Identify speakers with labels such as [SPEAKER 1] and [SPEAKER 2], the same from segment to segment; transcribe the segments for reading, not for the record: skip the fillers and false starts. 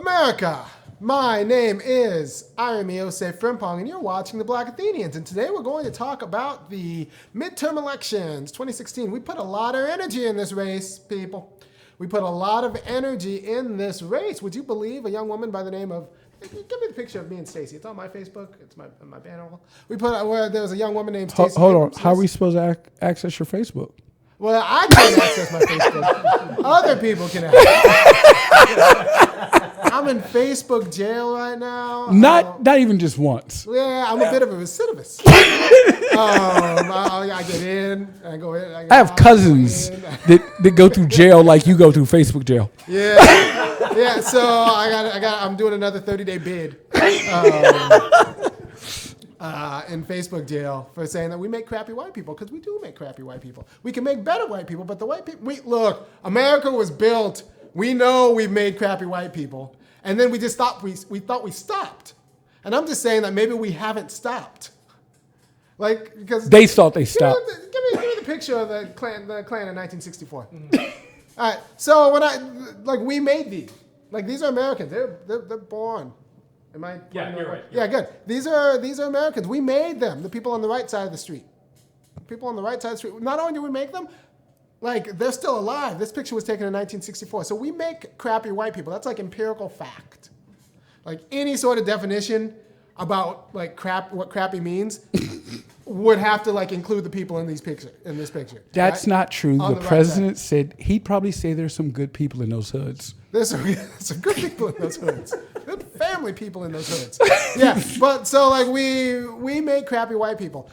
[SPEAKER 1] America, my name is Osei-Frimpong, and you're watching the Black Athenians. And today we're going to talk about the midterm elections 2016. We put a lot of energy in this race, people. We put a lot of energy in this race. Would you believe a young woman by the name of... Give me the picture of me and Stacy. It's on my Facebook. It's my banner. We put where there was a young woman named Stacy.
[SPEAKER 2] Hold on. How are we supposed to access your Facebook?
[SPEAKER 1] Well, I can't access my Facebook. Other people can access. I'm in Facebook jail right now.
[SPEAKER 2] Not even just once.
[SPEAKER 1] Yeah, I'm a bit of a recidivist. I get in, I go in.
[SPEAKER 2] I have cousins that go through jail like you go through Facebook jail.
[SPEAKER 1] Yeah. So I'm doing another 30-day bid in Facebook jail for saying that we make crappy white people, because we do make crappy white people. We can make better white people, but the white people. Look, America was built. We know we've made crappy white people, and then we just thought we thought we stopped. And I'm just saying that maybe we haven't stopped. Like, because
[SPEAKER 2] they thought they stopped.
[SPEAKER 1] Give me the picture of the Klan in 1964. All right, so we made these. Like, these are Americans. They're born. Am I?
[SPEAKER 3] Yeah, you're right.
[SPEAKER 1] Yeah, good. These are Americans. We made them. The people on the right side of the street. People on the right side of the street. Not only did we make them, like, they're still alive. This picture was taken in 1964. So we make crappy white people. That's like empirical fact. Like, any sort of definition about like what crappy means would have to like include the people in this picture.
[SPEAKER 2] That's
[SPEAKER 1] right?
[SPEAKER 2] not true.
[SPEAKER 1] On
[SPEAKER 2] The president said he'd probably say there's some good people in those hoods.
[SPEAKER 1] There's some good people in those hoods. Good family people in those hoods. Yeah, but so like we make crappy white people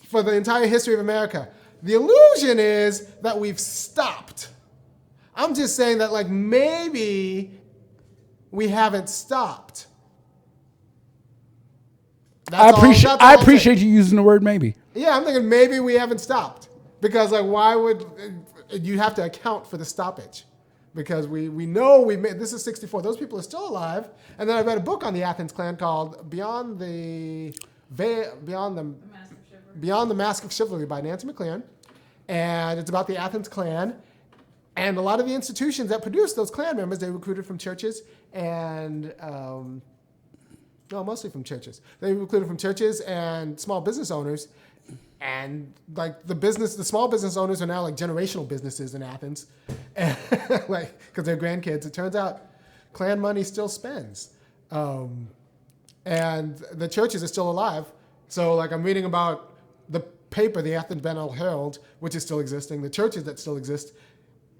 [SPEAKER 1] for the entire history of America. The illusion is that we've stopped. I'm just saying that like maybe we haven't stopped.
[SPEAKER 2] I appreciate you using the word maybe.
[SPEAKER 1] Yeah, I'm thinking maybe we haven't stopped, because like why would you have to account for the stoppage? Because we know we made, this is 64. Those people are still alive. And then I read a book on the Athens Clan called Beyond the Mask of Chivalry by Nancy McLaren, and it's about the Athens Clan. And a lot of the institutions that produced those Klan members, they recruited from churches and mostly from churches. They recruited from churches and small business owners. And like the small business owners are now like generational businesses in Athens, and, like because they're grandkids. It turns out Klan money still spends, and the churches are still alive. So like I'm reading about the paper, the Athens Banner Herald, which is still existing, the churches that still exist,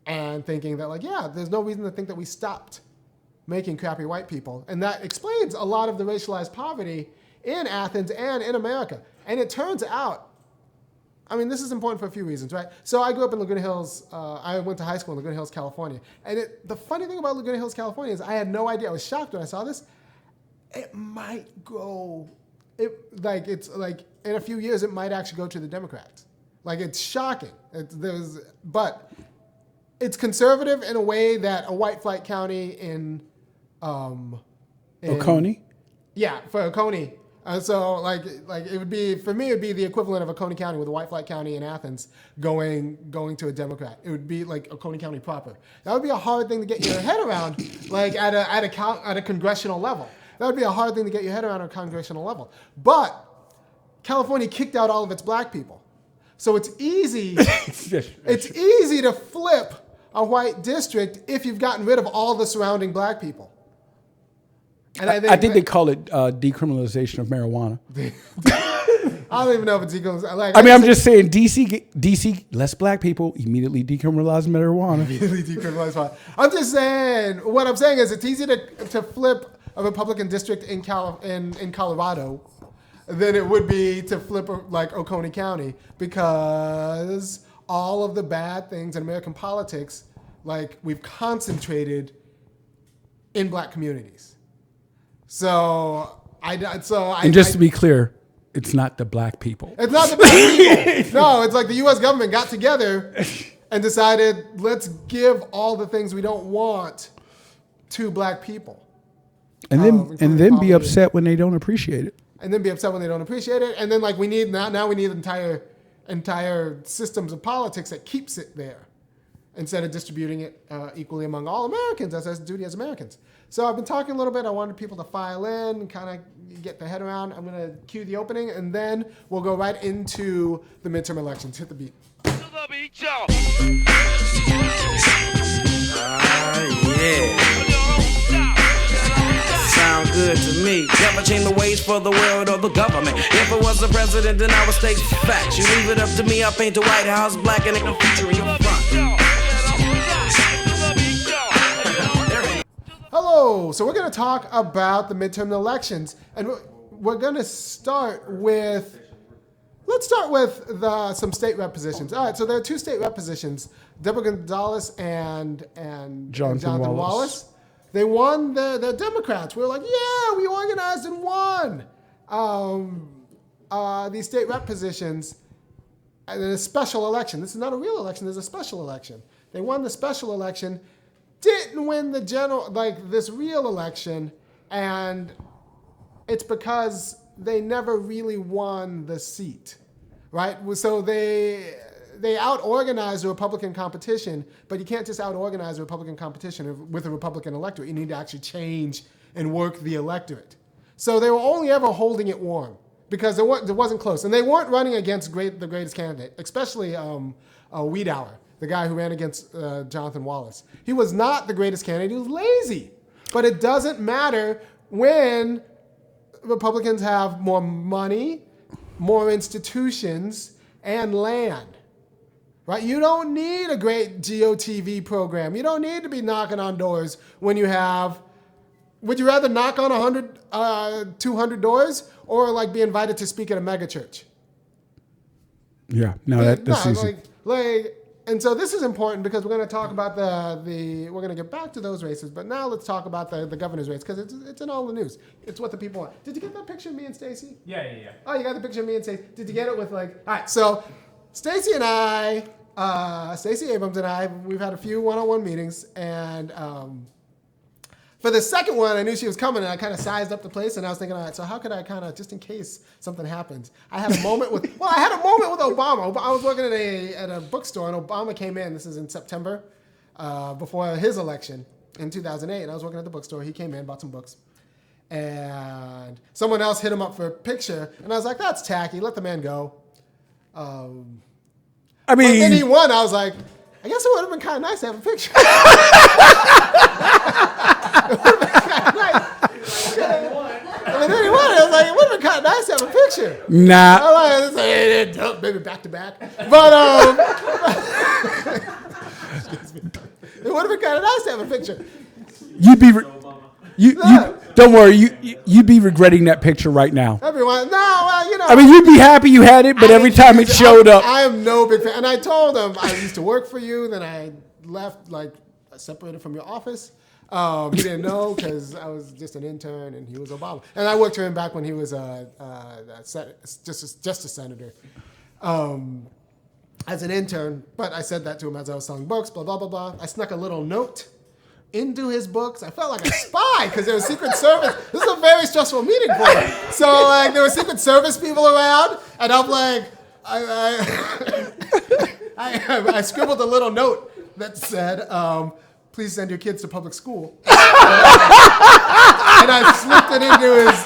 [SPEAKER 1] and thinking that like there's no reason to think that we stopped making crappy white people, and that explains a lot of the racialized poverty in Athens and in America. And it turns out, I mean, this is important for a few reasons, right? So I grew up in Laguna Hills. I went to high school in Laguna Hills, California. And the funny thing about Laguna Hills, California is I had no idea. I was shocked when I saw this. It might go, it's like in a few years, it might actually go to the Democrats. Like, it's shocking. But it's conservative in a way that a white flight county in
[SPEAKER 2] Oconee?
[SPEAKER 1] Yeah, for Oconee. So like it would be, for me, it would be the equivalent of Oconee County with a white flight county in Athens going to a Democrat. It would be like Oconee County proper. That would be a hard thing to get your head around, like at a congressional level. That would be a hard thing to get your head around at a congressional level. But California kicked out all of its black people, so it's easy. It's easy to flip a white district if you've gotten rid of all the surrounding black people. And
[SPEAKER 2] I think they call it decriminalization of marijuana.
[SPEAKER 1] I don't even know if it's decriminalization. Like,
[SPEAKER 2] I'm just saying, DC, less black people, immediately decriminalize marijuana.
[SPEAKER 1] Immediately decriminalize marijuana. I'm just saying, what I'm saying is it's easy to flip a Republican district in Colorado than it would be to flip like Oconee County, because all of the bad things in American politics, like we've concentrated in black communities. So to be
[SPEAKER 2] clear, it's not the black people.
[SPEAKER 1] It's not the black people. No, it's like the U.S. government got together and decided, let's give all the things we don't want to black people.
[SPEAKER 2] And then be upset when they don't appreciate it.
[SPEAKER 1] And then be upset when they don't appreciate it. And then like we need entire systems of politics that keeps it there. instead of distributing it equally among all Americans as a duty as Americans. So I've been talking a little bit. I wanted people to file in and kind of get their head around. I'm going to cue the opening, and then we'll go right into the midterm elections. Hit the beat.
[SPEAKER 3] Yeah. Sound good to me. Never change the ways for the world or the government. If I was the president, then I would state facts. You leave it up to me, I'll paint the White House black and ain't no future in your front.
[SPEAKER 1] Hello. So we're going to talk about the midterm elections, and we're going to start with. Let's start with some state rep positions. All right, so there are two state rep positions, Deborah Gonzalez and Jonathan Wallace. They won. They're Democrats. We were like, yeah, we organized and won these state rep positions in a special election. This is not a real election. There's a special election. They won the special election, didn't win the general, like this real election, and it's because they never really won the seat, right? So they out-organized the Republican competition, but you can't just out-organize the Republican competition with a Republican electorate. You need to actually change and work the electorate. So they were only ever holding it warm because it wasn't close. And they weren't running against the greatest candidate, especially Wiedauer, the guy who ran against Jonathan Wallace. He was not the greatest candidate. He was lazy. But it doesn't matter when Republicans have more money, more institutions, and land, right? You don't need a great GOTV program. You don't need to be knocking on doors when you have, would you rather knock on 100, 200 doors or like be invited to speak at a mega church?
[SPEAKER 2] Yeah, no, that's easy.
[SPEAKER 1] And so this is important because we're going to talk about we're going to get back to those races, but now let's talk about the governor's race because it's in all the news. It's what the people want. Did you get that picture of me and Stacey?
[SPEAKER 4] Yeah.
[SPEAKER 1] Oh, you got the picture of me and Stacey. Did you get it with all right, so Stacey and I, Stacey Abrams and I, we've had a few one-on-one meetings, and for the second one, I knew she was coming, and I kind of sized up the place, and I was thinking, all right, so how could I kind of, just in case something happens, I had a moment with Obama. I was working at a bookstore, and Obama came in. This is in September, before his election in 2008, and I was working at the bookstore. He came in, bought some books, and someone else hit him up for a picture, and I was like, that's tacky. Let the man go.
[SPEAKER 2] I mean,
[SPEAKER 1] but then he won. I was like, I guess it would have been kind of nice to have a picture. It would have been kind of nice. And then he won. I was like, it would have been kind of nice to have a picture.
[SPEAKER 2] Nah.
[SPEAKER 1] I was like, maybe back to back. But it would have been kind of nice to have a picture.
[SPEAKER 2] You'd be don't worry, you'd be regretting that picture right now.
[SPEAKER 1] Everyone, no,
[SPEAKER 2] I mean, you'd be happy you had it, but every time it showed up.
[SPEAKER 1] I am no big fan. And I told him I used to work for you, then I left, separated from your office. He didn't know because I was just an intern and he was Obama. And I worked for him back when he was just a senator as an intern. But I said that to him as I was selling books, blah, blah, blah, blah. I snuck a little note into his books. I felt like a spy because there was Secret Service. This is a very stressful meeting for me. So there were Secret Service people around, and I'm like, I scribbled a little note that said, please send your kids to public school. And I slipped it into his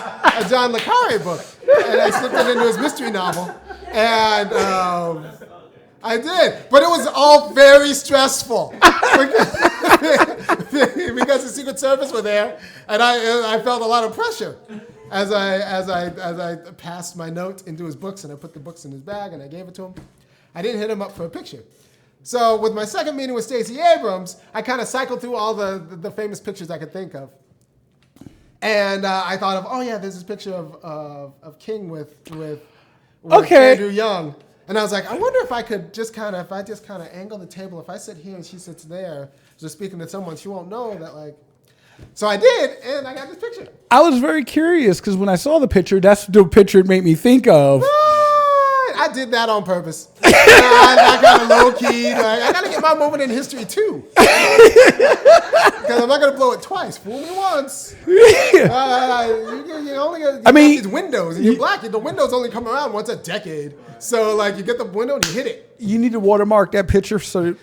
[SPEAKER 1] John le Carre book, and I slipped it into his mystery novel, and I did, but it was all very stressful because the Secret Service were there, and I felt a lot of pressure as I passed my note into his books, and I put the books in his bag, and I gave it to him. I didn't hit him up for a picture. So with my second meeting with Stacey Abrams, I kind of cycled through all the famous pictures I could think of, and I thought of, there's this picture of King with Andrew Young. And I was like, I wonder if I could just kind of angle the table. If I sit here and she sits there, just speaking to someone, she won't know that So I did, and I got this picture.
[SPEAKER 2] I was very curious because when I saw the picture, that's the picture it made me think of.
[SPEAKER 1] I did that on purpose. I got a low key. I got to get my moment in history too, because I'm not going to blow it twice. Fool me once. You only got these windows, and you're black. The windows only come around once a decade. So you get the window and you hit it.
[SPEAKER 2] You need to watermark that picture so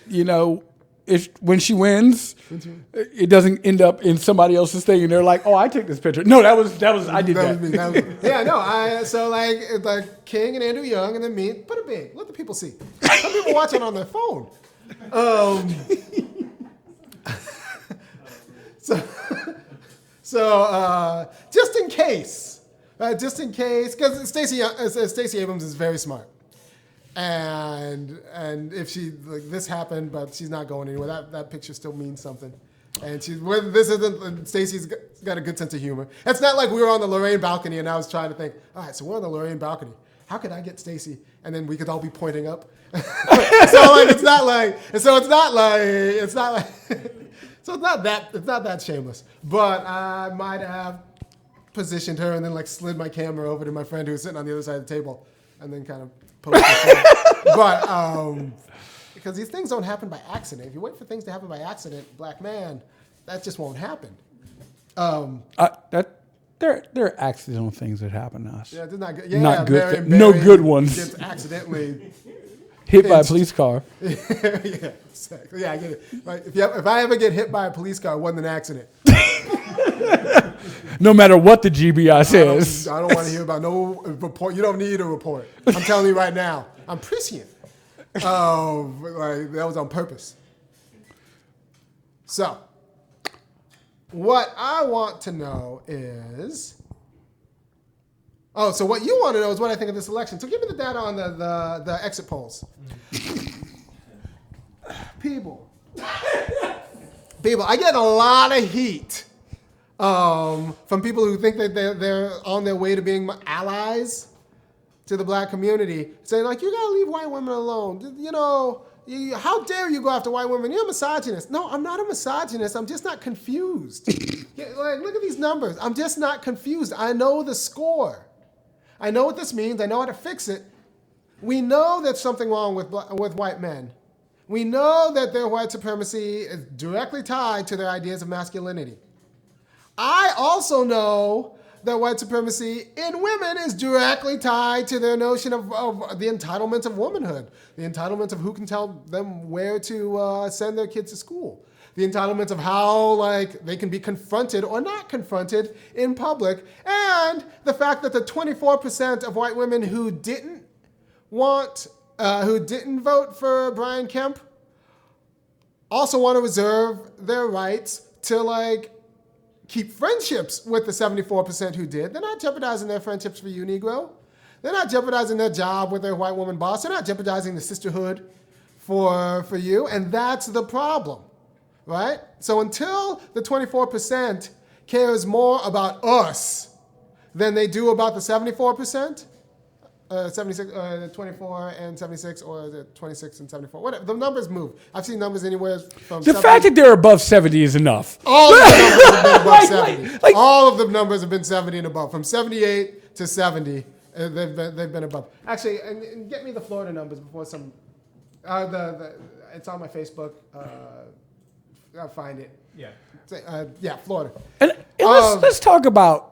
[SPEAKER 2] when she wins, it doesn't end up in somebody else's thing, and they're like, "Oh, I took this picture." No, that was I did that.
[SPEAKER 1] Was me. Yeah, no. So like King and Andrew Young, and then me. Put it big. Let the people see. Some people watch it on their phone. So just in case, because Stacey Abrams is very smart. And if she this happened, but she's not going anywhere. That picture still means something. And Stacey's got a good sense of humor. It's not like we were on the Lorraine balcony and I was trying to think, all right, so we're on the Lorraine balcony. How could I get Stacey? And then we could all be pointing up. It's not that shameless. But I might have positioned her and then slid my camera over to my friend who was sitting on the other side of the table, and then kind of. But because these things don't happen by accident. If you wait for things to happen by accident, black man, that just won't happen.
[SPEAKER 2] There are accidental things that happen to us.
[SPEAKER 1] Yeah, not good.
[SPEAKER 2] Not good. No good ones.
[SPEAKER 1] Gets accidentally
[SPEAKER 2] hit by a police car.
[SPEAKER 1] Yeah, exactly. Yeah, I get it. Right. If I ever get hit by a police car, it wasn't an accident.
[SPEAKER 2] No matter what the GBI says.
[SPEAKER 1] I don't want to hear about no report. You don't need a report. I'm telling you right now. I'm prescient. That was on purpose. So, what I want to know is... so what you want to know is what I think of this election. So give me the data on the exit polls. People, I get a lot of heat from people who think that they're on their way to being allies to the black community, saying you gotta leave white women alone. How dare you go after white women? You're a misogynist. No, I'm not a misogynist. I'm just not confused. Look at these numbers. I'm just not confused. I know the score. I know what this means. I know how to fix it. We know there's something wrong with white men. We know that their white supremacy is directly tied to their ideas of masculinity. I also know that white supremacy in women is directly tied to their notion of the entitlements of womanhood, the entitlements of who can tell them where to send their kids to school, the entitlements of how they can be confronted or not confronted in public, and the fact that the 24% of white women who didn't vote for Brian Kemp also want to reserve their rights to keep friendships with the 74% who did. They're not jeopardizing their friendships for you, Negro. They're not jeopardizing their job with their white woman boss. They're not jeopardizing the sisterhood for you, and that's the problem, right? So until the 24% cares more about us than they do about the 74%, 76, 24 and 76, or the 26 and 74. Whatever. The numbers move. I've seen numbers anywhere from
[SPEAKER 2] the 70. Fact that they're above 70 is enough.
[SPEAKER 1] All of the numbers have been above 70. All of the numbers have been 70 and above. From 78 to 70, they've been above. Actually, and get me the Florida numbers before some... it's on my Facebook. I'll find it. Yeah. Florida.
[SPEAKER 2] And let's talk about...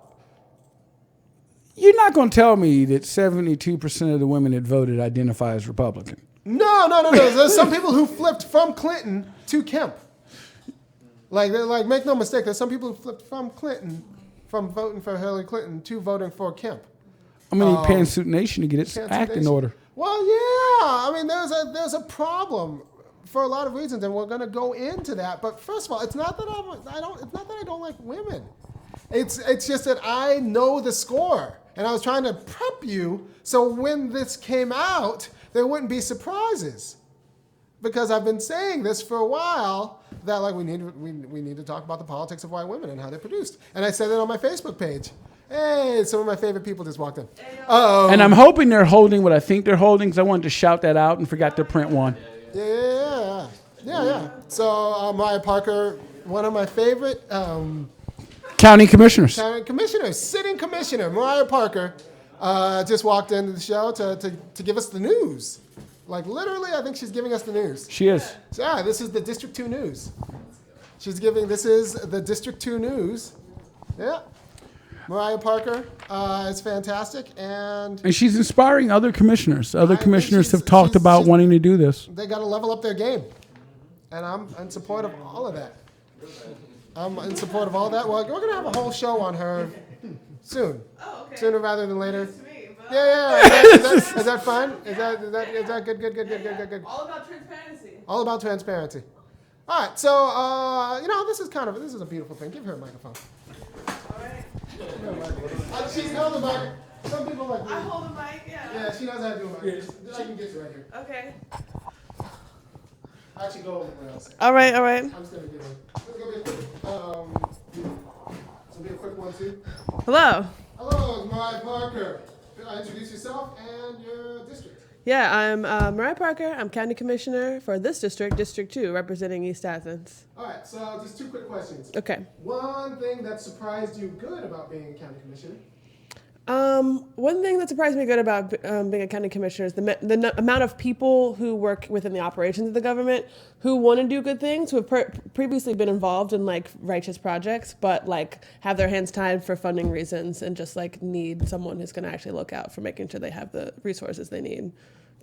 [SPEAKER 2] You're not going to tell me that 72% of the women that voted identify as Republican.
[SPEAKER 1] No. There's some people who flipped from Clinton to Kemp. Make no mistake, there's some people who flipped from voting for Hillary Clinton to voting for Kemp.
[SPEAKER 2] I'm going to need Pantsuit Nation to get its act in order.
[SPEAKER 1] Well, yeah. I mean, there's a problem for a lot of reasons, and we're going to go into that. But first of all, it's not that I don't like women. It's just that I know the score, and I was trying to prep you so when this came out, there wouldn't be surprises. Because I've been saying this for a while that we need to talk about the politics of white women and how they're produced. And I said it on my Facebook page. Hey, some of my favorite people just walked in.
[SPEAKER 2] And I'm hoping they're holding what I think they're holding, because I wanted to shout that out and forgot to print one.
[SPEAKER 1] Yeah. So Mariah Parker, one of my favorite
[SPEAKER 2] county commissioners.
[SPEAKER 1] Sitting commissioner Mariah Parker just walked into the show to give us the news. Literally, I think she's giving us the news.
[SPEAKER 2] She is.
[SPEAKER 1] So, this is the District 2 news. This is the District 2 news. Yeah. Mariah Parker is fantastic. And
[SPEAKER 2] she's inspiring other commissioners. Other commissioners have talked about wanting to do this.
[SPEAKER 1] They got to level up their game. and I'm in support of all of that. I'm in support of all that. Well, we're gonna have a whole show on her soon.
[SPEAKER 4] Oh, okay.
[SPEAKER 1] Sooner rather than later.
[SPEAKER 4] Nice to meet you, but
[SPEAKER 1] Yeah. Is that fun? Is that good? Good.
[SPEAKER 4] all about transparency.
[SPEAKER 1] All about transparency. All right. So this is a beautiful thing. Give her a microphone.
[SPEAKER 4] All right.
[SPEAKER 1] She's held the mic. Some people like.
[SPEAKER 4] I hold the mic, yeah.
[SPEAKER 1] Yeah, she knows how to do it. I can get you right here.
[SPEAKER 4] Okay.
[SPEAKER 1] I actually go over where else.
[SPEAKER 4] All right.
[SPEAKER 1] I'm just gonna give it. It's gonna be a quick. This will be a quick one too.
[SPEAKER 4] Hello.
[SPEAKER 1] Hello, Mariah Parker. Introduce yourself and your district.
[SPEAKER 4] Yeah, I'm Mariah Parker. I'm County Commissioner for this district, District 2, representing East Athens.
[SPEAKER 1] All right, so just 2 quick questions.
[SPEAKER 4] Okay.
[SPEAKER 1] One thing that surprised you good about being a county commissioner?
[SPEAKER 4] One thing that surprised me good about being a county commissioner is the amount of people who work within the operations of the government who want to do good things, who have previously been involved in like righteous projects, but like have their hands tied for funding reasons and just like need someone who's going to actually look out for making sure they have the resources they need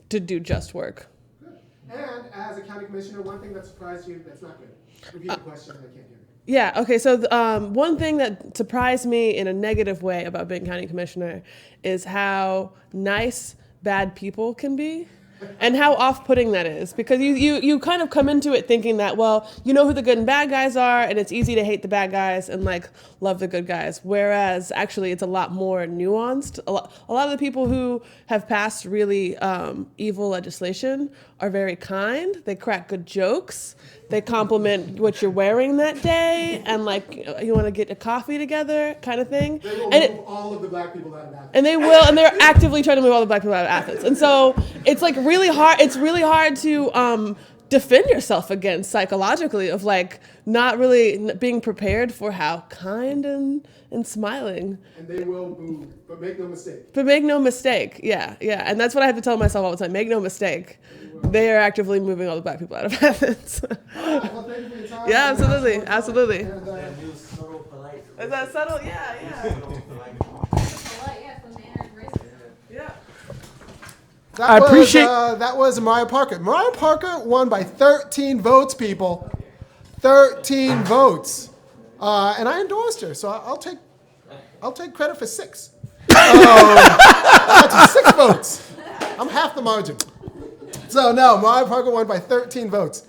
[SPEAKER 4] to do just work.
[SPEAKER 1] Good. And as a county commissioner, one thing that surprised you that's not good. Repeat the question, I can't hear you.
[SPEAKER 4] Yeah, okay, so one thing that surprised me in a negative way about being county commissioner is how nice bad people can be and how off-putting that is. Because you kind of come into it thinking that, well, you know who the good and bad guys are, and it's easy to hate the bad guys and like love the good guys. Whereas actually it's a lot more nuanced. A lot of the people who have passed really evil legislation are very kind. They crack good jokes. They compliment what you're wearing that day, and like you want to get a coffee together, kind of thing.
[SPEAKER 1] They will move all of the black people out of Athens.
[SPEAKER 4] And they will, and they're actively trying to move all the black people out of Athens. And so it's like really hard. It's really hard to defend yourself against psychologically of like not really being prepared for how kind and smiling.
[SPEAKER 1] And they will move, but make no mistake.
[SPEAKER 4] But make no mistake, yeah. And that's what I have to tell myself all the time. Make no mistake. They are actively moving all the black people out of Athens.
[SPEAKER 1] Well, thank you for your time.
[SPEAKER 4] Yeah, absolutely.
[SPEAKER 1] And,
[SPEAKER 4] Is that subtle? Yeah. Yeah.
[SPEAKER 2] I appreciate-
[SPEAKER 1] That was Mariah Parker. Mariah Parker won by 13 votes, people. 13 votes. And I endorsed her, so I'll take credit for 6. I got you 6 votes. I'm half the margin. So no, Mariah Parker won by 13 votes,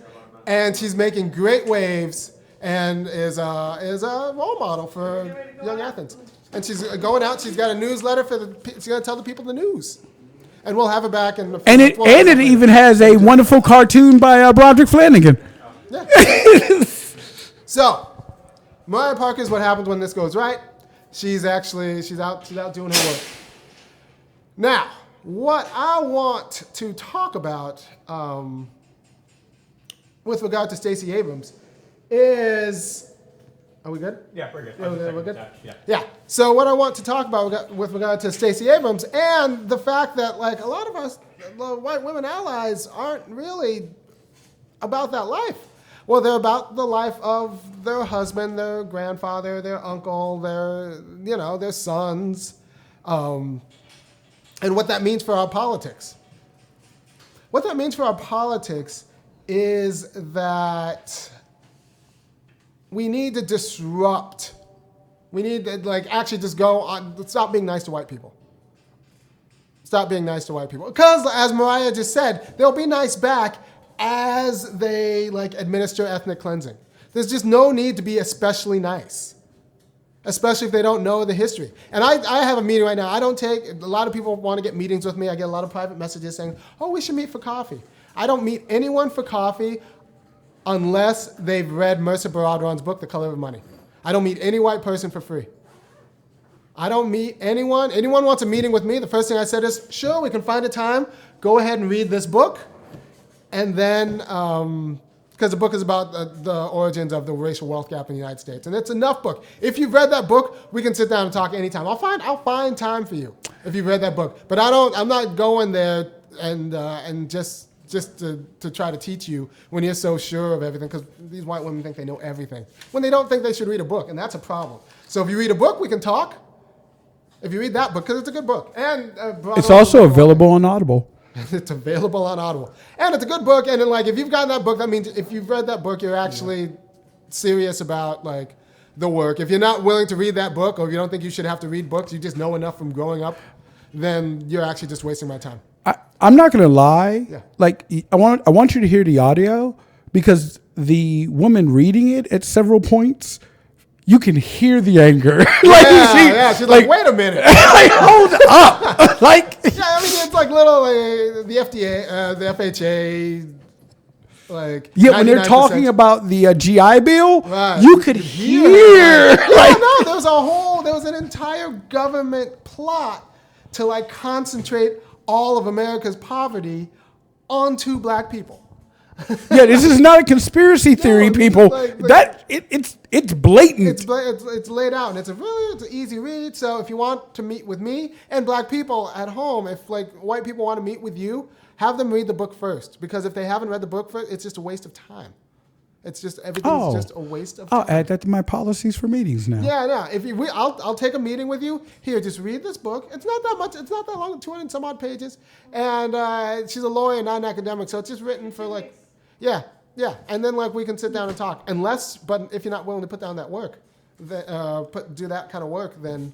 [SPEAKER 1] and she's making great waves and is a role model for young Athens. And she's going out. She's got a newsletter she's going to tell the people the news, and we'll have her back in.
[SPEAKER 2] And it even has a wonderful cartoon by Broderick Flanagan.
[SPEAKER 1] Yeah. So, Mariah Parker is what happens when this goes right. She's out doing her work. Now, what I want to talk about with regard to Stacey Abrams is, are we good?
[SPEAKER 5] Yeah, we're good.
[SPEAKER 1] Yeah, we're good?
[SPEAKER 5] Yeah.
[SPEAKER 1] Yeah. So what I want to talk about with regard to Stacey Abrams and the fact that like a lot of us, the white women allies, aren't really about that life. Well, they're about the life of their husband, their grandfather, their uncle, their sons, and what that means for our politics. What that means for our politics is that we need to disrupt. We need to actually just go on, stop being nice to white people. Stop being nice to white people. Because as Mariah just said, they'll be nice back as they administer ethnic cleansing. There's just no need to be especially nice, especially if they don't know the history. And I have a meeting right now. A lot of people want to get meetings with me. I get a lot of private messages saying, oh, we should meet for coffee. I don't meet anyone for coffee unless they've read Mercer Baradwan's book, The Color of Money. I don't meet any white person for free. I don't meet anyone. Anyone wants a meeting with me, the first thing I said is, sure, we can find a time. Go ahead and read this book. And then, because the book is about the origins of the racial wealth gap in the United States. And it's enough book. If you've read that book, we can sit down and talk anytime. I'll find time for you if you've read that book. But I'm not going there and just to try to teach you when you're so sure of everything, because these white women think they know everything when they don't think they should read a book, and that's a problem. So if you read a book, we can talk. If you read that book, because it's a good book. And
[SPEAKER 2] it's also available on Audible.
[SPEAKER 1] It's available on Audible. And it's a good book. And then, like, if you've gotten that book, that means if you've read that book, you're actually serious about, like, the work. If you're not willing to read that book, or if you don't think you should have to read books, you just know enough from growing up, then you're actually just wasting my time.
[SPEAKER 2] I'm not going to lie.
[SPEAKER 1] Yeah.
[SPEAKER 2] Like, I want you to hear the audio, because the woman reading it at several points, you can hear the anger.
[SPEAKER 1] She's like, wait a minute.
[SPEAKER 2] Like, hold up. Like,
[SPEAKER 1] yeah, I mean, it's like little, the FDA, the FHA, like.
[SPEAKER 2] Yeah, when they're talking about the GI Bill,
[SPEAKER 1] right,
[SPEAKER 2] you could hear.
[SPEAKER 1] Like, no, there was an entire government plot to, like, concentrate all of America's poverty onto black people.
[SPEAKER 2] Yeah, this is not a conspiracy theory, people. It's blatant.
[SPEAKER 1] It's laid out, and it's an easy read. So if you want to meet with me and black people at home, if, like, white people want to meet with you, have them read the book first, because if they haven't read the book first, it's just a waste of time. It's just everything's just a waste of time.
[SPEAKER 2] I'll add that to my policies for meetings now.
[SPEAKER 1] Yeah. I'll take a meeting with you. Here, just read this book. It's not that much. It's not that long. 200 and some odd pages. And she's a lawyer, not an academic, so it's just written for, like, yeah. And then, like, we can sit down and talk. But if you're not willing to put down that work, do that kind of work, then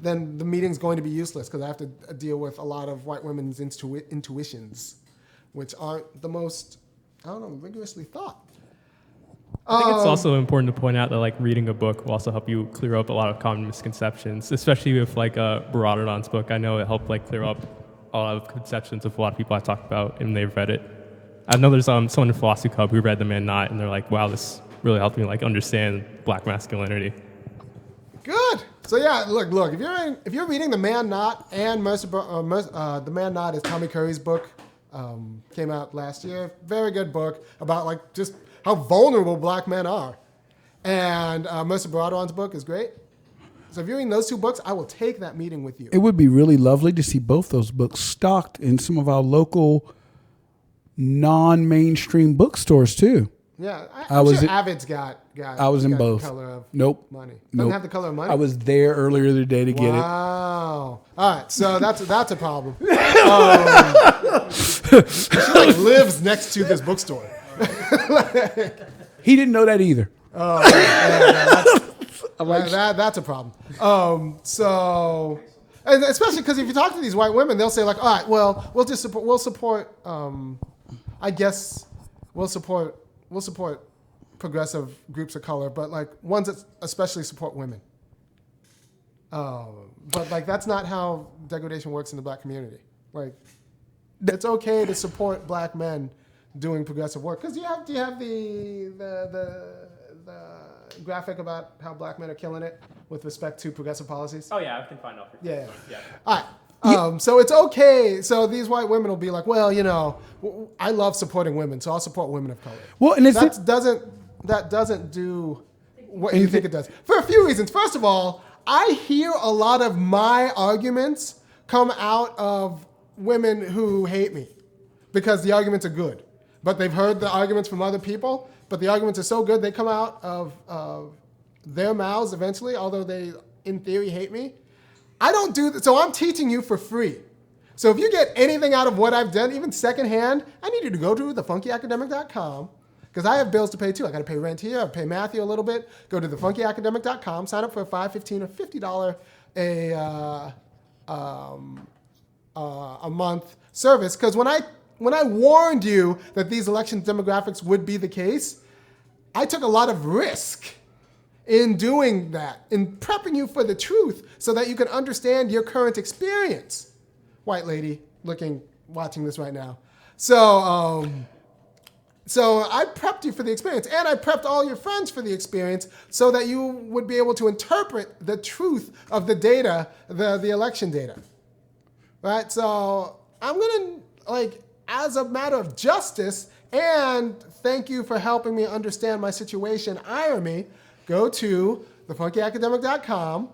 [SPEAKER 1] the meeting's going to be useless, because I have to deal with a lot of white women's intuitions, which aren't the most, rigorously thought.
[SPEAKER 5] I think it's also important to point out that, like, reading a book will also help you clear up a lot of common misconceptions, especially with, like, Baradon's book. I know it helped, like, clear up a lot of conceptions of a lot of people I talk about, and they've read it. I know there's someone in Philosophy Club who read The Man Not, and they're like, wow, this really helped me, like, understand black masculinity.
[SPEAKER 1] Good. So yeah, look. If you're reading The Man Not and The Man Not is Tommy Curry's book, came out last year. Very good book about, like, just how vulnerable black men are. And Mercer Baradon's book is great. So if you're reading those two books, I will take that meeting with you.
[SPEAKER 2] It would be really lovely to see both those books stocked in some of our local non-mainstream bookstores too.
[SPEAKER 1] Yeah, I'm sure Avid's got.
[SPEAKER 2] I was in
[SPEAKER 1] got
[SPEAKER 2] both.
[SPEAKER 1] The color of
[SPEAKER 2] Nope.
[SPEAKER 1] money. Doesn't have the color of money.
[SPEAKER 2] I was there earlier today to get it.
[SPEAKER 1] Wow. All right, so that's a problem. She, like, lives next to this bookstore.
[SPEAKER 2] He didn't know that either.
[SPEAKER 1] That's a problem. So, and especially because if you talk to these white women, they'll say, like, all right, well, we'll support. I guess we'll support progressive groups of color, but, like, ones that especially support women. But, like, that's not how degradation works in the black community. Like, it's okay to support black men doing progressive work, because you have the graphic about how black men are killing it with respect to progressive policies.
[SPEAKER 5] Oh yeah, I can find out.
[SPEAKER 1] Yeah. All right. So it's okay. So these white women will be like, well, I love supporting women, so I'll support women of color.
[SPEAKER 2] Well, and
[SPEAKER 1] that doesn't do what you think it does, for a few reasons. First of all, I hear a lot of my arguments come out of women who hate me because the arguments are good, but they've heard the arguments from other people, but the arguments are so good they come out of their mouths eventually, although they in theory hate me. I don't do that, so I'm teaching you for free. So if you get anything out of what I've done, even secondhand, I need you to go to thefunkyacademic.com, because I have bills to pay too. I got to pay rent here. I pay Matthew a little bit. Go to thefunkyacademic.com. Sign up for a $5, $15, or $50 a month service. Because when I warned you that these election demographics would be the case, I took a lot of risk in doing that, in prepping you for the truth so that you can understand your current experience. White lady watching this right now. So I prepped you for the experience, and I prepped all your friends for the experience so that you would be able to interpret the truth of the data, the election data. Right? So I'm going to, as a matter of justice, and thank you for helping me understand my situation, irony, go to thefunkyacademic.com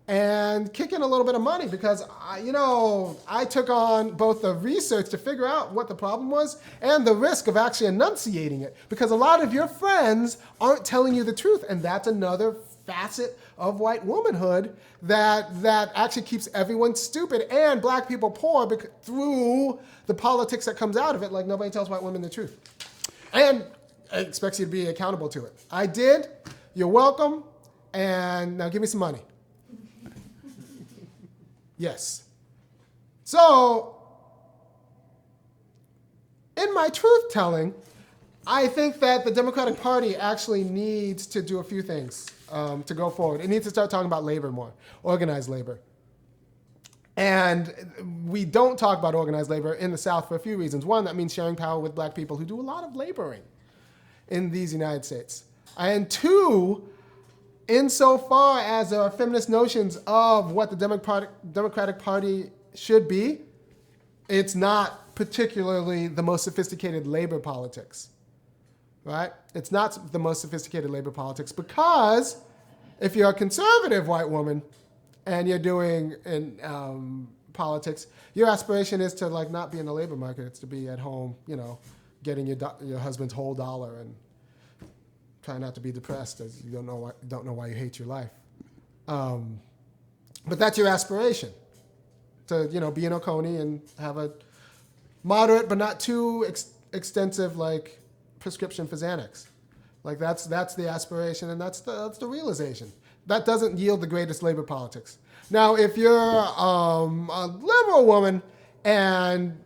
[SPEAKER 1] and kick in a little bit of money, because I took on both the research to figure out what the problem was and the risk of actually enunciating it, because a lot of your friends aren't telling you the truth, and that's another facet of white womanhood that actually keeps everyone stupid and black people poor through the politics that comes out of it. Like nobody tells white women the truth, and expects you to be accountable to it. I did. You're welcome. And now give me some money. Yes. So, in my truth telling, I think that the Democratic Party actually needs to do a few things to go forward. It needs to start talking about labor more, organized labor. And we don't talk about organized labor in the South for a few reasons. One, that means sharing power with black people who do a lot of laboring in these United States. And two, insofar as there are feminist notions of what the Democratic Party should be, it's not particularly the most sophisticated labor politics, right? It's not the most sophisticated labor politics because if you're a conservative white woman and you're doing in politics, your aspiration is to like not be in the labor market. It's to be at home, getting your husband's whole dollar and try not to be depressed as you don't know why you hate your life. But that's your aspiration, to be in Oconee and have a moderate but not too extensive like prescription for Xanax. Like that's the aspiration and that's the realization. That doesn't yield the greatest labor politics. Now, if you're a liberal woman and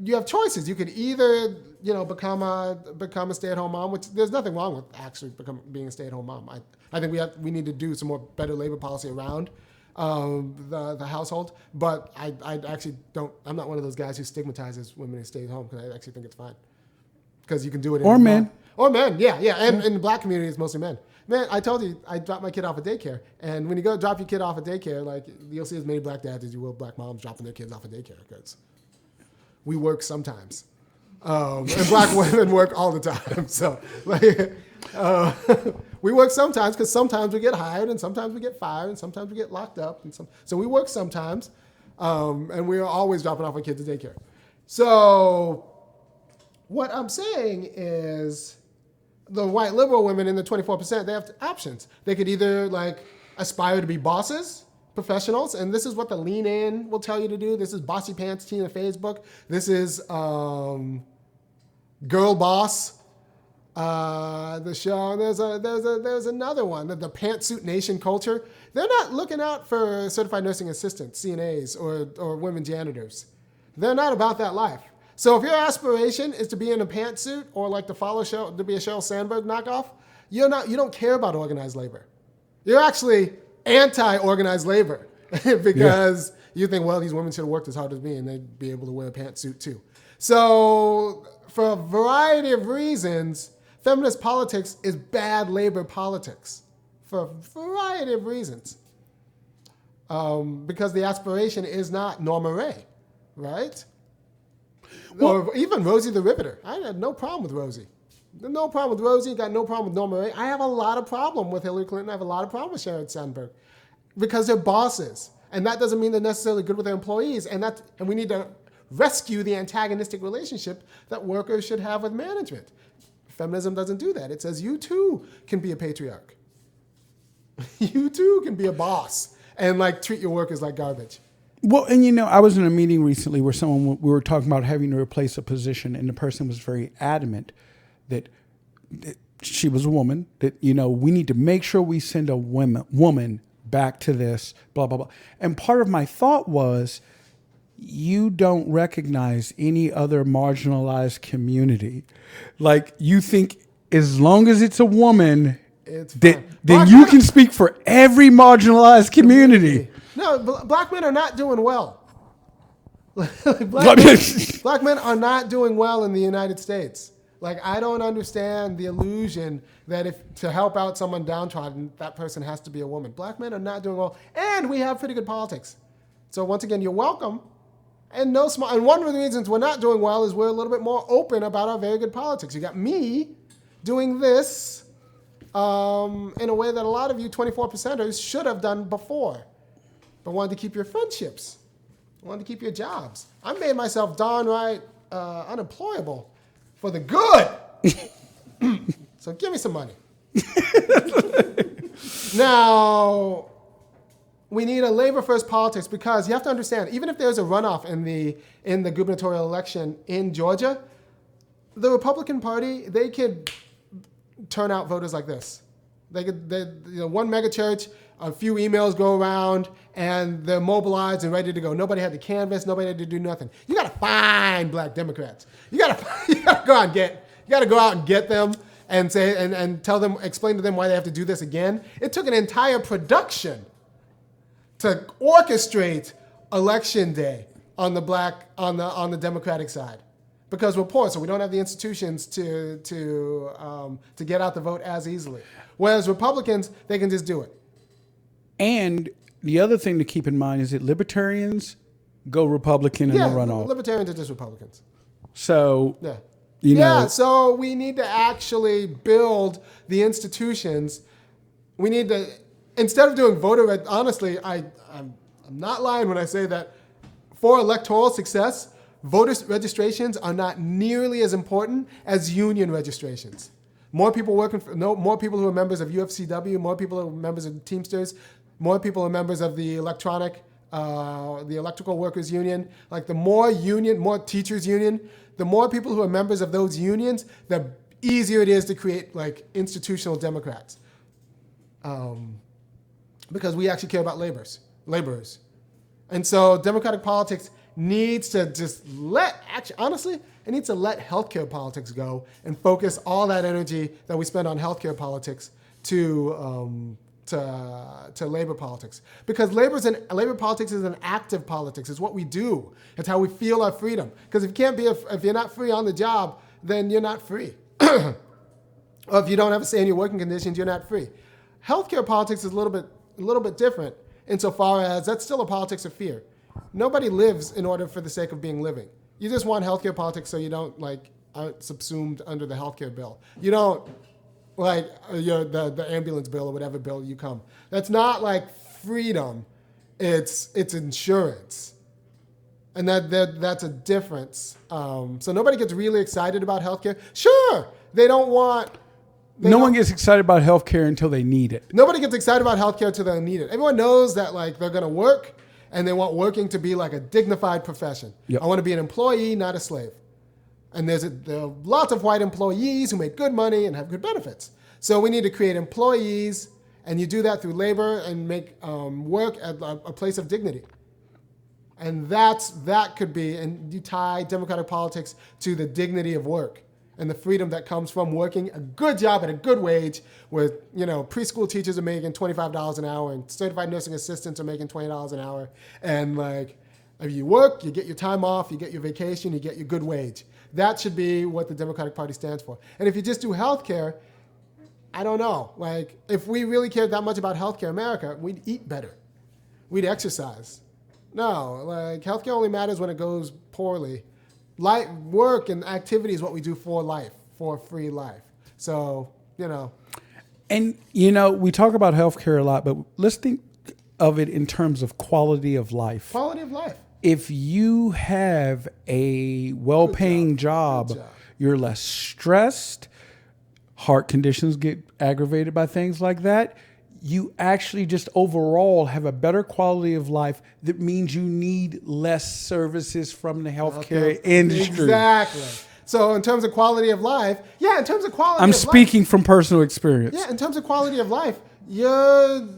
[SPEAKER 1] you have choices, you could either become a stay-at-home mom, which there's nothing wrong with actually being a stay-at-home mom. I think we need to do some more better labor policy around the household. But I actually don't. I'm not one of those guys who stigmatizes women who stay at home because I actually think it's fine because you can do it.
[SPEAKER 2] Or men.
[SPEAKER 1] Or men, yeah. And in the black community, it's mostly men. Man, I told you I dropped my kid off at daycare, and when you go drop your kid off at daycare, like you'll see as many black dads as you will black moms dropping their kids off at daycare because we work sometimes. And black women work all the time. So we work sometimes because sometimes we get hired and sometimes we get fired and sometimes we get locked up. So we work sometimes, and we're always dropping off our kids at daycare. So what I'm saying is the white liberal women in the 24%, they have options. They could either aspire to be bosses, professionals, and this is what the Lean In will tell you to do. This is Bossy Pants Tina Fey's book. This is Girl Boss, the show. And there's another one, the Pantsuit Nation Culture. They're not looking out for certified nursing assistants, CNAs, or women janitors. They're not about that life. So if your aspiration is to be in a pantsuit or to be a Sheryl Sandberg knockoff, you don't care about organized labor. You're actually anti-organized labor because you think, well, these women should have worked as hard as me and they'd be able to wear a pantsuit too. So for a variety of reasons, feminist politics is bad labor politics for a variety of reasons. Because the aspiration is not Norma Ray, right? Or even Rosie the Riveter. I had no problem with Rosie. No problem with Rosie, got no problem with Norma Ray. I have a lot of problem with Hillary Clinton. I have a lot of problem with Sheryl Sandberg because they're bosses. And that doesn't mean they're necessarily good with their employees. And we need to rescue the antagonistic relationship that workers should have with management. Feminism doesn't do that. It says you too can be a patriarch. You too can be a boss and treat your workers like garbage.
[SPEAKER 2] Well, and I was in a meeting recently where we were talking about having to replace a position, and the person was very adamant that she was a woman, that, we need to make sure we send a woman back to this, blah, blah, blah. And part of my thought was, you don't recognize any other marginalized community. You think as long as it's a woman, then you can speak for every marginalized community.
[SPEAKER 1] No, black men are not doing well. Black men are not doing well in the United States. I don't understand the illusion that to help out someone downtrodden, that person has to be a woman. Black men are not doing well, and we have pretty good politics. So once again, you're welcome. And and one of the reasons we're not doing well is we're a little bit more open about our very good politics. You got me doing this in a way that a lot of you 24%ers should have done before, but wanted to keep your friendships, wanted to keep your jobs. I made myself downright unemployable for the good. So give me some money. Now, we need a labor first politics because you have to understand, even if there's a runoff in the gubernatorial election in Georgia, the Republican Party, they could turn out voters like this. One mega church, a few emails go around, and they're mobilized and ready to go. Nobody had to canvass. Nobody had to do nothing. You got to find black Democrats. You got to go out and get them and say and tell them, explain to them why they have to do this again. It took an entire production to orchestrate election day on the Democratic side, because we're poor, so we don't have the institutions to get out the vote as easily. Whereas Republicans, they can just do it.
[SPEAKER 2] And the other thing to keep in mind is that libertarians go Republican in the runoff.
[SPEAKER 1] Libertarians are just Republicans.
[SPEAKER 2] So,
[SPEAKER 1] so we need to actually build the institutions. We need to, instead of doing voter, honestly, I'm not lying when I say that for electoral success, voter registrations are not nearly as important as union registrations. More people more people who are members of UFCW, more people who are members of Teamsters, more people are members of the electrical workers union. Like more teachers union, the more people who are members of those unions, the easier it is to create like institutional Democrats. Because we actually care about laborers. And so democratic politics needs to just it needs to let healthcare politics go and focus all that energy that we spend on healthcare politics to labor politics. Because labor politics is an active politics. It's what we do. It's how we feel our freedom. Because if you're not free on the job, then you're not free. Or if you don't have a say in your working conditions, you're not free. Healthcare politics is a little bit different insofar as that's still a politics of fear. Nobody lives in order for the sake of being living. You just want healthcare politics so you don't aren't subsumed under the healthcare bill. You don't the ambulance bill or whatever bill you come. That's not like freedom. It's insurance, and that's a difference. So nobody gets really excited about healthcare. Sure, they don't want.
[SPEAKER 2] No one gets excited about healthcare until they need it.
[SPEAKER 1] Nobody gets excited about healthcare until they need it. Everyone knows that they're going to work. And they want working to be like a dignified profession. Yep. I want to be an employee, not a slave. And there are lots of white employees who make good money and have good benefits. So we need to create employees, and you do that through labor and make work at a place of dignity. And that could be, and you tie democratic politics to the dignity of work and the freedom that comes from working a good job at a good wage where, preschool teachers are making $25 an hour and certified nursing assistants are making $20 an hour. And if you work, you get your time off, you get your vacation, you get your good wage. That should be what the Democratic Party stands for. And if you just do healthcare, I don't know. If we really cared that much about healthcare in America, we'd eat better. We'd exercise. No, healthcare only matters when it goes poorly. Work and activity is what we do for life, for a free life. So,
[SPEAKER 2] And, we talk about healthcare a lot, but let's think of it in terms of quality of life.
[SPEAKER 1] Quality of life.
[SPEAKER 2] If you have a well-paying job, you're less stressed. Heart conditions get aggravated by things like that. You actually just overall have a better quality of life. That means you need less services from the healthcare industry.
[SPEAKER 1] Exactly. So in terms of quality of life,
[SPEAKER 2] I'm speaking from personal experience.
[SPEAKER 1] Yeah, in terms of quality of life, your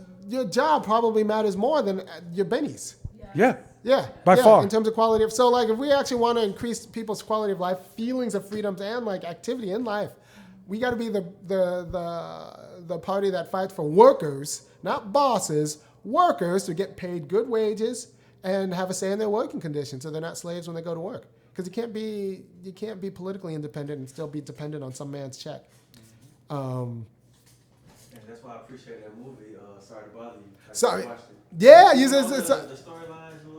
[SPEAKER 1] job probably matters more than your bennies.
[SPEAKER 2] Yeah.
[SPEAKER 1] Yeah.
[SPEAKER 2] By far.
[SPEAKER 1] In terms of quality of, if we actually want to increase people's quality of life, feelings of freedoms and activity in life, we got to be the party that fights for workers, not bosses, workers to get paid good wages and have a say in their working conditions, so they're not slaves when they go to work. Because you can't be politically independent and still be dependent on some man's check.
[SPEAKER 6] And that's why I appreciate that movie. Sorry to bother you.
[SPEAKER 1] Sorry. Yeah, the
[SPEAKER 6] storyline's
[SPEAKER 1] a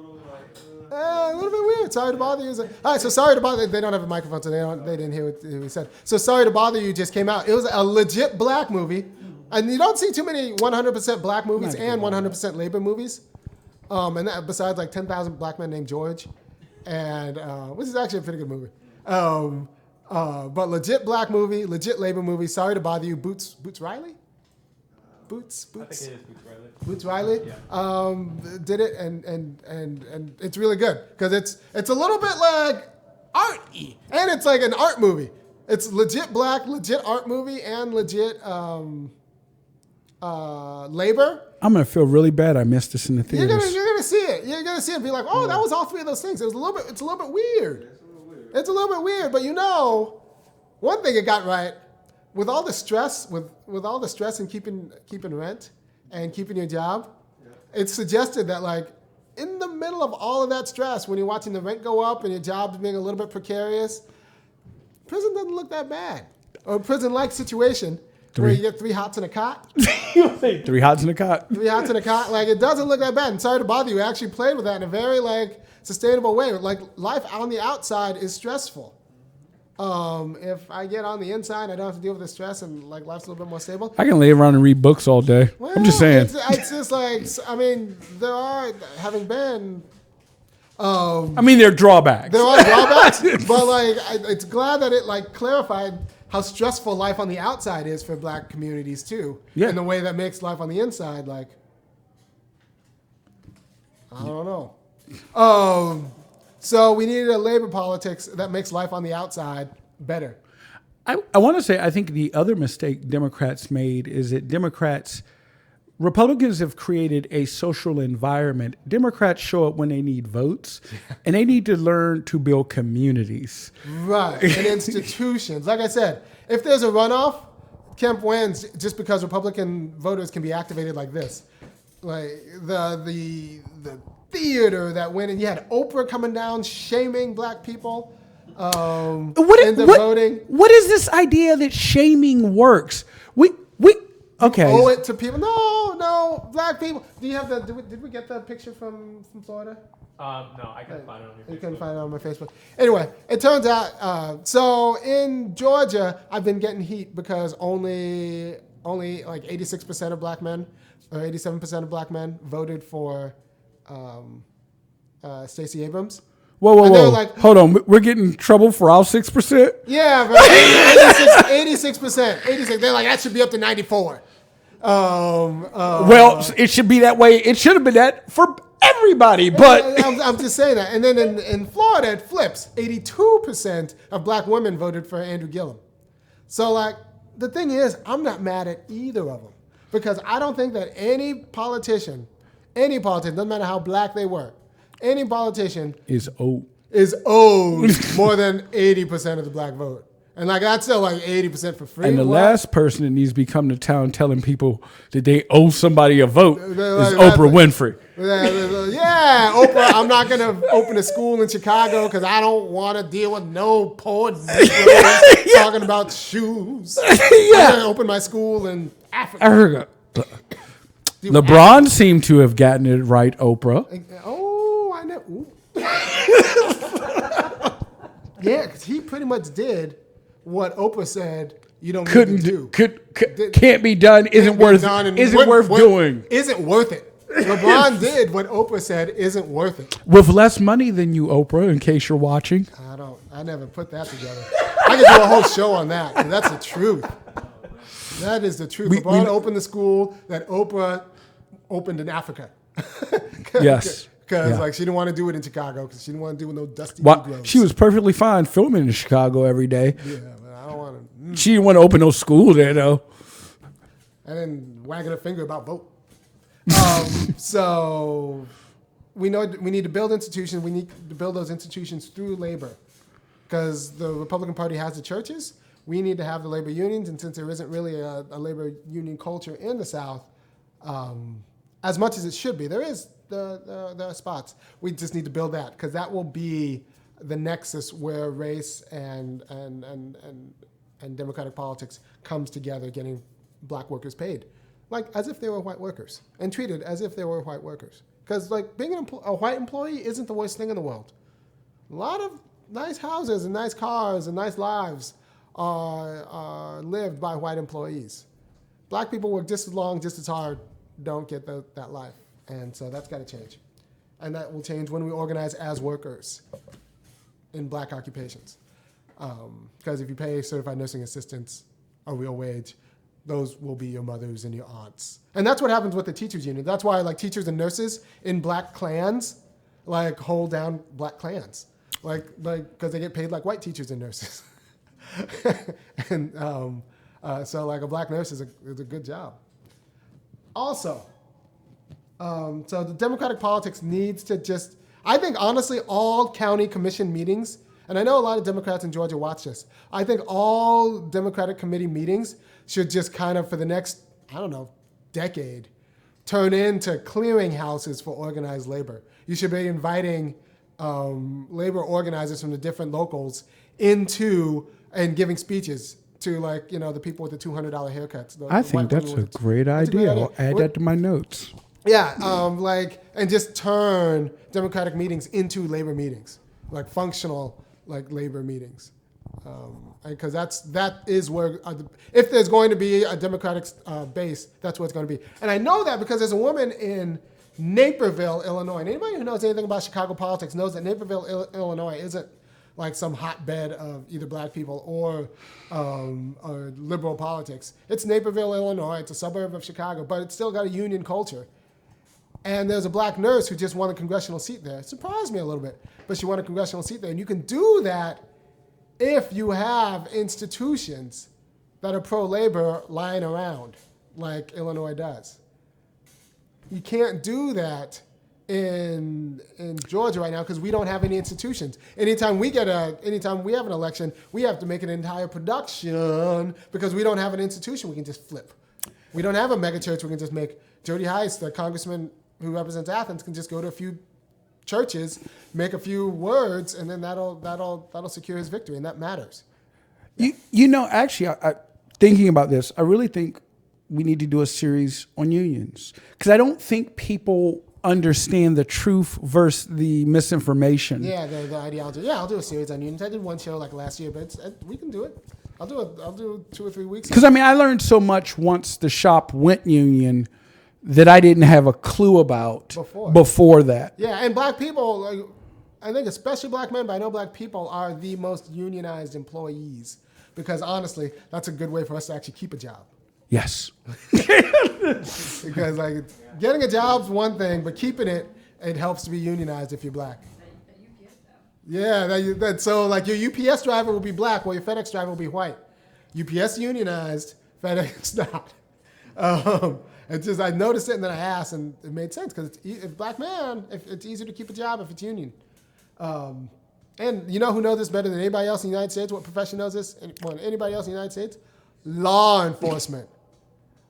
[SPEAKER 1] little bit weird. Sorry to bother you. All right, so sorry to bother you. They don't have a microphone, so they didn't hear what he said. So sorry to bother you just came out. It was a legit black movie, and you don't see too many 100% black movies and 100% labor movies. And that, besides 10,000 Black Men Named George, and which is actually a pretty good movie. But legit black movie, legit labor movie. Sorry to bother you. Boots Riley. Boots.
[SPEAKER 5] I think it is Boots Riley.
[SPEAKER 1] Boots Riley did it, and it's really good because it's a little bit like art-y, and it's like an art movie. It's legit black, legit art movie, and legit labor.
[SPEAKER 2] I'm gonna feel really bad. I missed this in the theaters.
[SPEAKER 1] You're gonna see it. You're gonna see it. And be like, oh, that was all three of those things. It's a little bit weird. It's a little bit weird, but one thing it got right with all the stress, with all the stress in keeping rent and keeping your job. It suggested that like in the middle of all of that stress, when you're watching the rent go up and your job's being a little bit precarious, prison doesn't look that bad. Or a prison-like situation where you get 3 hots in a cot.
[SPEAKER 2] 3 hots in a cot.
[SPEAKER 1] 3 hots in a cot. Like, it doesn't look that bad. And sorry to bother you. I actually played with that in a very, like, sustainable way. Like, life on the outside is stressful. If I get on the inside, I don't have to deal with the stress, and, like, life's a little bit more stable.
[SPEAKER 2] I can lay around and read books all day.
[SPEAKER 1] Well,
[SPEAKER 2] I'm just saying.
[SPEAKER 1] It's just like, I mean, there are, having been...
[SPEAKER 2] there are drawbacks.
[SPEAKER 1] There are drawbacks, but, like, it's glad that it, like, clarified how stressful life on the outside is for black communities too.
[SPEAKER 2] Yeah.
[SPEAKER 1] In the way that makes life on the inside, like, I don't know. So we needed a labor politics that makes life on the outside better.
[SPEAKER 2] I want to say, I think the other mistake Democrats made is that Republicans have created a social environment. Democrats show up when they need votes, and they need to learn to build communities.
[SPEAKER 1] Right, and institutions. Like I said, if there's a runoff, Kemp wins just because Republican voters can be activated like this. Like the theater that went, and you had Oprah coming down shaming black people into voting.
[SPEAKER 2] What is this idea that shaming works? Okay.
[SPEAKER 1] Owe it to people. No, black people. Do you have did we get the picture from Florida?
[SPEAKER 5] No, I couldn't find it on your Facebook.
[SPEAKER 1] You couldn't find it on my Facebook. Anyway, it turns out, so in Georgia, I've been getting heat because only like 86% of black men, or 87% of black men voted for Stacey Abrams.
[SPEAKER 2] Whoa.
[SPEAKER 1] Like,
[SPEAKER 2] hold on. We're getting trouble for all 6%?
[SPEAKER 1] Yeah, but 86%. 86. They're like, that should be up to 94.
[SPEAKER 2] Well, it should be that way. It should have been that for everybody, but
[SPEAKER 1] I'm just saying that. And then in Florida, it flips. 82% of black women voted for Andrew Gillum. So, like, the thing is, I'm not mad at either of them because I don't think that any politician, doesn't matter how black they were, any politician
[SPEAKER 2] is owed
[SPEAKER 1] more than 80% of the black vote. And like that's still like 80% for free.
[SPEAKER 2] And the last person that needs to be coming to town telling people that they owe somebody a vote is Oprah Winfrey.
[SPEAKER 1] Yeah, Oprah, I'm not going to open a school in Chicago because I don't want to deal with no poor talking about shoes. I'm going to open my school in Africa.
[SPEAKER 2] LeBron seemed to have gotten it right, Oprah.
[SPEAKER 1] Oh, I know. Yeah, because he pretty much did what Oprah said you don't need to do.
[SPEAKER 2] Can't be done, isn't worth doing.
[SPEAKER 1] Isn't worth it. LeBron did what Oprah said isn't worth it.
[SPEAKER 2] With less money than you, Oprah, in case you're watching.
[SPEAKER 1] I never put that together. I could do a whole show on that. That's the truth. That is the truth. LeBron opened the school that Oprah opened in Africa.
[SPEAKER 2] Yes.
[SPEAKER 1] Because like she didn't want to do it in Chicago because she didn't want to do with no dusty Negroes.
[SPEAKER 2] She was perfectly fine filming in Chicago every day.
[SPEAKER 1] Yeah, but I don't want to.
[SPEAKER 2] She didn't want to open no school there though.
[SPEAKER 1] And then wagging her finger about vote. So we know we need to build institutions. We need to build those institutions through labor. Because the Republican Party has the churches, we need to have the labor unions. And since there isn't really a labor union culture in the South, as much as it should be, there is the spots. We just need to build that because that will be the nexus where race and democratic politics comes together, getting black workers paid, like as if they were white workers and treated as if they were white workers. Because like being a white employee isn't the worst thing in the world. A lot of nice houses and nice cars and nice lives are lived by white employees. Black people work just as long, just as hard, don't get that life. And so that's got to change. And that will change when we organize as workers in black occupations. Because if you pay certified nursing assistants a real wage, those will be your mothers and your aunts. And that's what happens with the teachers union. That's why like teachers and nurses in black clans like hold down black clans, like because they get paid like white teachers and nurses. And so like a black nurse is a good job. Also, so the Democratic politics needs to just, I think honestly all county commission meetings, and I know a lot of Democrats in Georgia watch this, I think all Democratic committee meetings should just kind of for the next, I don't know, decade, turn into clearinghouses for organized labor. You should be inviting labor organizers from the different locals into and giving speeches to like, you know, the people with the $200 haircuts.
[SPEAKER 2] I think that's a great idea. I'll add that to my notes.
[SPEAKER 1] Yeah, and just turn Democratic meetings into labor meetings, like functional like labor meetings. Because that is where, if there's going to be a Democratic base, that's what it's going to be. And I know that because there's a woman in Naperville, Illinois. And anybody who knows anything about Chicago politics knows that Naperville, Illinois isn't like some hotbed of either black people or liberal politics. It's Naperville, Illinois. It's a suburb of Chicago, but it's still got a union culture. And there's a black nurse who just won a congressional seat there. It surprised me a little bit, but she won a congressional seat there. And you can do that if you have institutions that are pro-labor lying around, like Illinois does. You can't do that in Georgia right now because we don't have any institutions. Anytime we have an election, we have to make an entire production because we don't have an institution we can just flip. We don't have a megachurch we can just make. Jody Heiss, the congressman who represents Athens, can just go to a few churches, make a few words, and then that'll secure his victory, and that matters.
[SPEAKER 2] You know, actually, I thinking about this, I really think we need to do a series on unions because I don't think people understand the truth versus the misinformation.
[SPEAKER 1] Yeah, the ideology. Yeah, I'll do a series on unions. I did one show like last year, but we can do it. I'll do 2 or 3 weeks.
[SPEAKER 2] Because I mean, I learned so much once the shop went union that I didn't have a clue about before that.
[SPEAKER 1] Yeah, and black people, like, I think especially black men, but I know black people are the most unionized employees because honestly, that's a good way for us to actually keep a job.
[SPEAKER 2] Yes.
[SPEAKER 1] Because like getting a job's one thing, but keeping it helps to be unionized if you're black. Yeah, so like your UPS driver will be black, while your FedEx driver will be white. UPS unionized, FedEx not. I noticed it and then I asked, and it made sense because if black man, if it's easier to keep a job if it's union. And you know who knows this better than anybody else in the United States? What profession knows this? Anybody else in the United States? Law enforcement.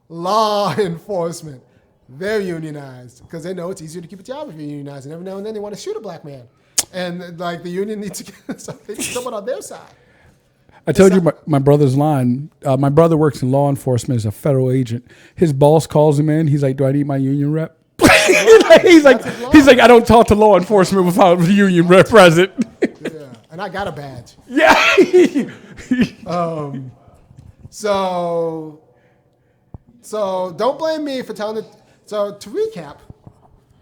[SPEAKER 1] Law enforcement. They're unionized because they know it's easier to keep a job if you're unionized. And every now and then they want to shoot a black man. And like the union needs to get someone on their side.
[SPEAKER 2] I told you my brother's line. My brother works in law enforcement as a federal agent. His boss calls him in. He's like, "Do I need my union rep?" he's like, "I don't talk to law enforcement without a union rep present."
[SPEAKER 1] Yeah, and I got a badge.
[SPEAKER 2] Yeah.
[SPEAKER 1] So don't blame me for telling it. So to recap,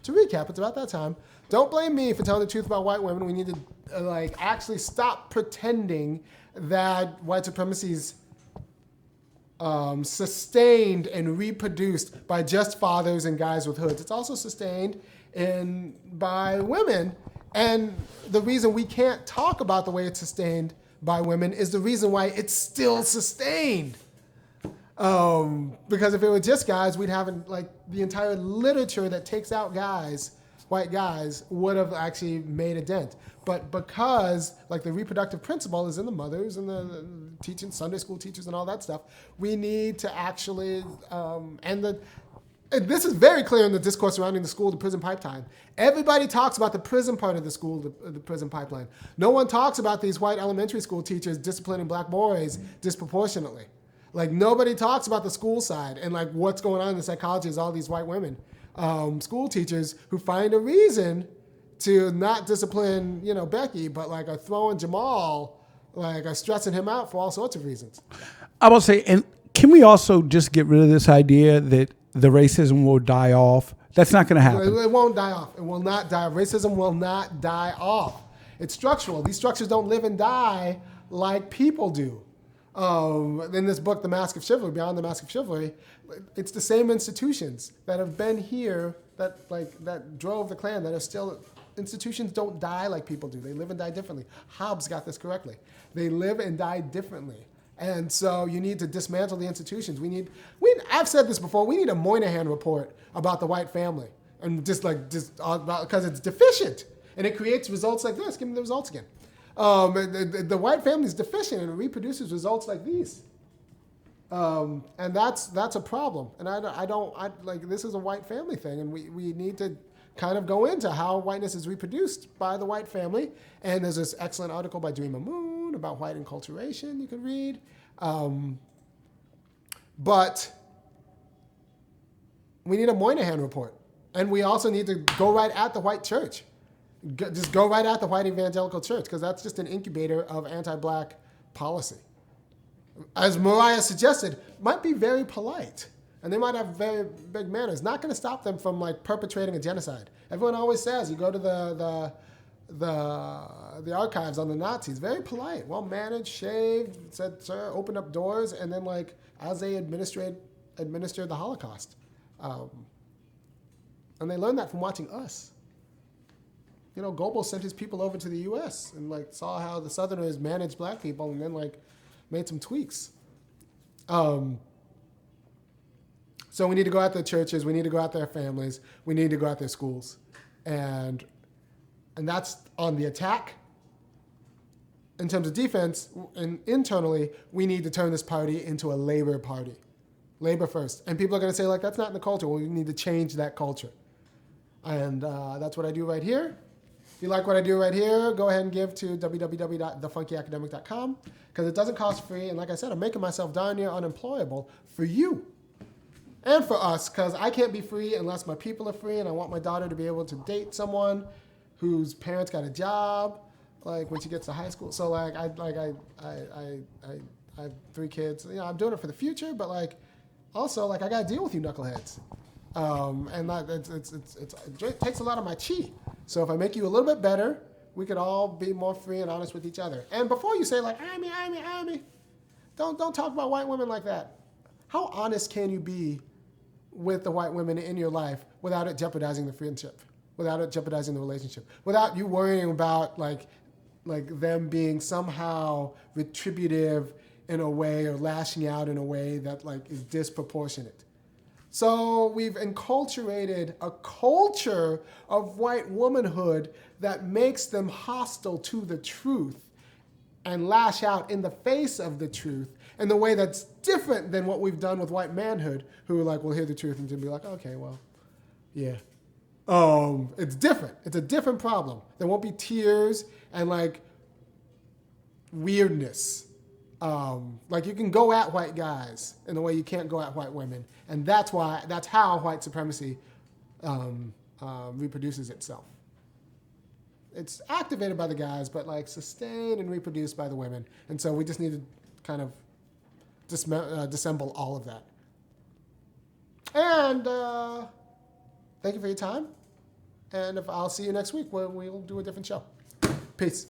[SPEAKER 1] it's about that time. Don't blame me for telling the truth about white women. We need to actually stop pretending that white supremacy is sustained and reproduced by just fathers and guys with hoods. It's also sustained by women. And the reason we can't talk about the way it's sustained by women is the reason why it's still sustained. Because if it were just guys, we'd have the entire literature that takes out guys, white guys, would have actually made a dent. But because the reproductive principle is in the mothers and the teaching, Sunday school teachers and all that stuff, we need to actually, and this is very clear in the discourse surrounding the school to prison pipeline. Everybody talks about the prison part of the school, the prison pipeline. No one talks about these white elementary school teachers disciplining black boys disproportionately. Nobody talks about the school side and what's going on in the psychology of all these white women, school teachers who find a reason to not discipline, Becky, but are throwing Jamal, are stressing him out for all sorts of reasons.
[SPEAKER 2] I will say, and can we also just get rid of this idea that the racism will die off? That's not going to happen.
[SPEAKER 1] It won't die off. It will not die. Racism will not die off. It's structural. These structures don't live and die like people do. In this book, The Mask of Chivalry, Beyond the Mask of Chivalry, it's the same institutions that have been here that drove the Klan that are still. Institutions don't die like people do. They live and die differently. Hobbes got this correctly. They live and die differently. And so you need to dismantle the institutions. I've said this before, we need a Moynihan report about the white family. And because it's deficient. And it creates results like this. Give me the results again. The white family is deficient and it reproduces results like these. And that's a problem. And this is a white family thing. And we need to kind of go into how whiteness is reproduced by the white family. And there's this excellent article by Dreama Moon about white enculturation you can read. But we need a Moynihan report. And we also need to go right at the white church. Just go right at the white evangelical church, because that's just an incubator of anti-black policy. As Mariah suggested, might be very polite. And they might have very big manners. Not going to stop them from perpetrating a genocide. Everyone always says, you go to the archives on the Nazis, very polite, well managed, shaved, said sir, opened up doors, and then as they administered the Holocaust, and they learned that from watching us. Goebbels sent his people over to the U.S. and saw how the Southerners managed black people, and then made some tweaks. So we need to go out their churches, we need to go out their families, we need to go out their schools. And that's on the attack. In terms of defense, and internally, we need to turn this party into a labor party. Labor first. And people are going to say, that's not in the culture. Well, we need to change that culture. And that's what I do right here. If you like what I do right here, go ahead and give to www.thefunkyacademic.com, because it doesn't cost free. And like I said, I'm making myself darn near unemployable for you. And for us, because I can't be free unless my people are free, and I want my daughter to be able to date someone whose parents got a job, when she gets to high school. So I have 3 kids. I'm doing it for the future, but also I got to deal with you knuckleheads, and it takes a lot of my chi. So if I make you a little bit better, we could all be more free and honest with each other. And before you say Amy, don't talk about white women like that. How honest can you be with the white women in your life without it jeopardizing the friendship, without it jeopardizing the relationship, without you worrying about them being somehow retributive in a way or lashing out in a way that is disproportionate? So we've enculturated a culture of white womanhood that makes them hostile to the truth and lash out in the face of the truth in the way that's different than what we've done with white manhood, who will hear the truth and just be okay, well, yeah. It's different. It's a different problem. There won't be tears and weirdness. You can go at white guys in the way you can't go at white women, and that's how white supremacy reproduces itself. It's activated by the guys, but sustained and reproduced by the women, and so we just need to kind of disassemble all of that. And thank you for your time, and I'll see you next week where we'll do a different show. Peace.